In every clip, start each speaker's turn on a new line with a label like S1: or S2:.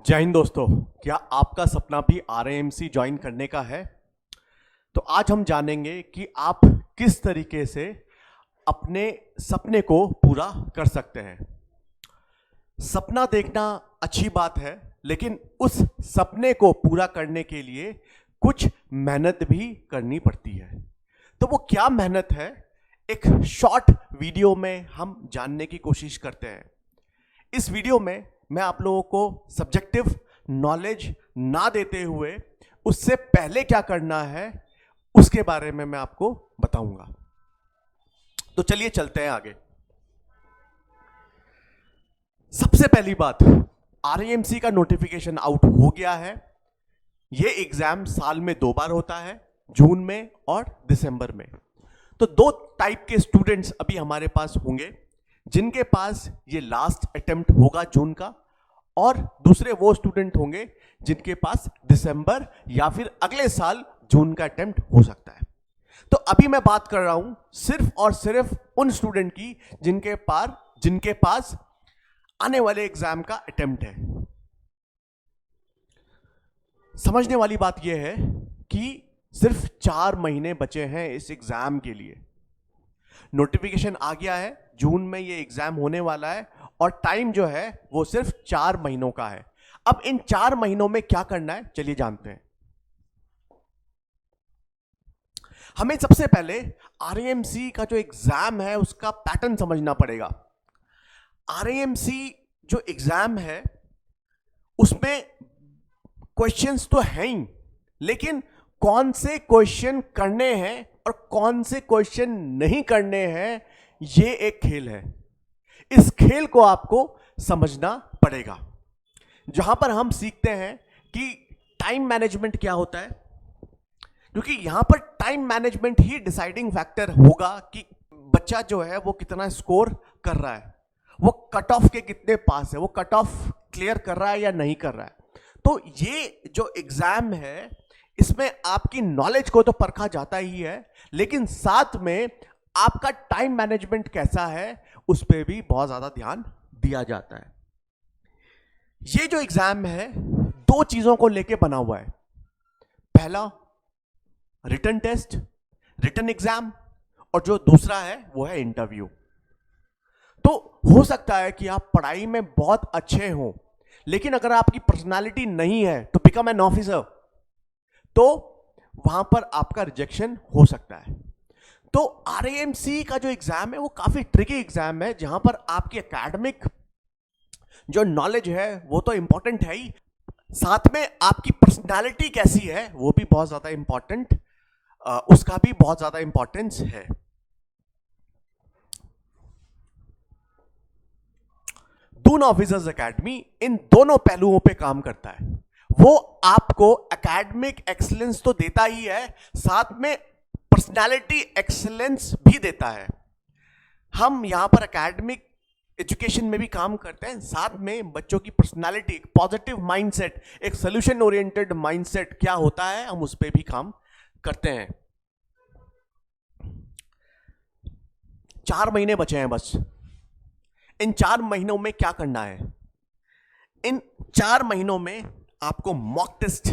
S1: जय हिंद दोस्तों। क्या आपका सपना भी आरएएमसी ज्वाइन करने का है? तो आज हम जानेंगे कि आप किस तरीके से अपने सपने को पूरा कर सकते हैं। सपना देखना अच्छी बात है, लेकिन उस सपने को पूरा करने के लिए कुछ मेहनत भी करनी पड़ती है। तो वो क्या मेहनत है, एक शॉर्ट वीडियो में हम जानने की कोशिश करते हैं। इस वीडियो में मैं आप लोगों को सब्जेक्टिव नॉलेज ना देते हुए उससे पहले क्या करना है उसके बारे में मैं आपको बताऊंगा। तो चलिए चलते हैं आगे। सबसे पहली बात, आरएएमसी का नोटिफिकेशन आउट हो गया है। यह एग्जाम साल में 2 बार होता है, जून में और दिसंबर में। तो 2 टाइप के स्टूडेंट्स अभी हमारे पास होंगे, जिनके पास ये लास्ट अटेम्प्ट होगा जून का, और दूसरे वो स्टूडेंट होंगे जिनके पास दिसंबर या फिर अगले साल जून का अटेम्प्ट हो सकता है। तो अभी मैं बात कर रहा हूं सिर्फ और सिर्फ उन स्टूडेंट की जिनके पास आने वाले एग्जाम का अटेम्प्ट है। समझने वाली बात यह है कि सिर्फ 4 महीने बचे हैं इस एग्जाम के लिए। नोटिफिकेशन आ गया है, जून में ये एग्जाम होने वाला है और टाइम जो है वो सिर्फ 4 महीनों का है। अब इन 4 महीनों में क्या करना है चलिए जानते हैं। हमें सबसे पहले आरएएमसी का जो एग्जाम है उसका पैटर्न समझना पड़ेगा। आरएएमसी जो एग्जाम है उसमें क्वेश्चंस तो हैं ही, लेकिन कौन से क्वेश्चन करने हैं और कौन से क्वेश्चन नहीं करने हैं, ये एक खेल है। इस खेल को आपको समझना पड़ेगा, जहां पर हम सीखते हैं कि टाइम मैनेजमेंट क्या होता है, क्योंकि यहां पर टाइम मैनेजमेंट ही डिसाइडिंग फैक्टर होगा कि बच्चा जो है वो कितना स्कोर कर रहा है, वो कट ऑफ के कितने पास है, वो कट ऑफ क्लियर कर रहा है या नहीं कर रहा है। तो ये जो एग्जाम है इसमें आपकी नॉलेज को तो परखा जाता ही है, लेकिन साथ में आपका टाइम मैनेजमेंट कैसा है उस पर भी बहुत ज्यादा ध्यान दिया जाता है। ये जो एग्जाम है 2 चीजों को लेके बना हुआ है। पहला रिटन टेस्ट, रिटन एग्जाम, और जो दूसरा है वो है इंटरव्यू। तो हो सकता है कि आप पढ़ाई में बहुत अच्छे हो, लेकिन अगर आपकी पर्सनालिटी नहीं है तो बिकम एन ऑफिसर, तो वहां पर आपका रिजेक्शन हो सकता है। तो आरएएमसी का जो एग्जाम है वो काफी ट्रिकी एग्जाम है, जहां पर आपकी एकेडमिक जो नॉलेज है वो तो इंपॉर्टेंट है ही, साथ में आपकी पर्सनालिटी कैसी है वो भी बहुत ज्यादा इंपॉर्टेंट, उसका भी बहुत ज्यादा इंपॉर्टेंस है। दून ऑफिसर्स एकेडमी इन दोनों पहलुओं पे काम करता है। वो आपको एकेडमिक एक्सीलेंस तो देता ही है, साथ में पर्सनालिटी एक्सीलेंस भी देता है। हम यहां पर एकेडमिक एजुकेशन में भी काम करते हैं, साथ में बच्चों की पर्सनालिटी, एक पॉजिटिव माइंडसेट, एक सोल्यूशन ओरिएंटेड माइंडसेट क्या होता है, हम उस पर भी काम करते हैं। 4 महीने बचे हैं बस। इन 4 महीनों में क्या करना है? इन 4 महीनों में आपको मॉक टेस्ट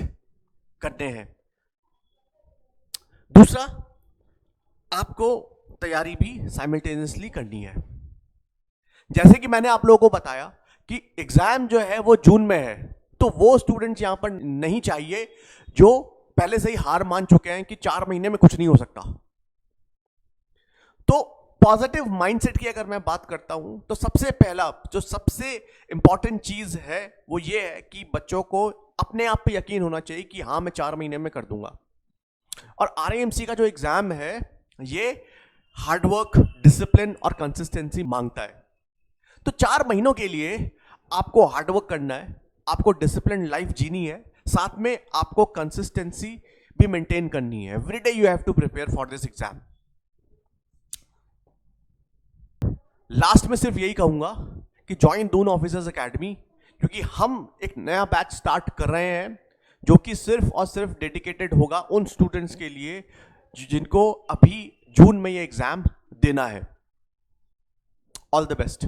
S1: करने हैं। दूसरा, आपको तैयारी भी साइमल्टेनियसली करनी है। जैसे कि मैंने आप लोगों को बताया कि एग्जाम जो है वो जून में है, तो वो स्टूडेंट्स यहां पर नहीं चाहिए जो पहले से ही हार मान चुके हैं कि 4 महीने में कुछ नहीं हो सकता। तो पॉजिटिव माइंडसेट की अगर मैं बात करता हूं तो सबसे पहला जो सबसे इंपॉर्टेंट चीज है वो ये है कि बच्चों को अपने आप पे यकीन होना चाहिए कि हाँ मैं 4 महीने में कर दूंगा। और आरएएमसी का जो एग्जाम है ये हार्डवर्क, डिसिप्लिन और कंसिस्टेंसी मांगता है। तो 4 महीनों के लिए आपको हार्डवर्क करना है, आपको डिसिप्लिन लाइफ जीनी है, साथ में आपको कंसिस्टेंसी भी मेंटेन करनी है। Every day you have to prepare for this exam. Last में सिर्फ यही कहूंगा कि ज्वाइन दून ऑफिसर्स एकेडमी, क्योंकि हम एक नया बैच स्टार्ट कर रहे हैं जो कि सिर्फ और सिर्फ डेडिकेटेड होगा उन स्टूडेंट्स के लिए जिनको अभी जून में ये एग्जाम देना है। All the best.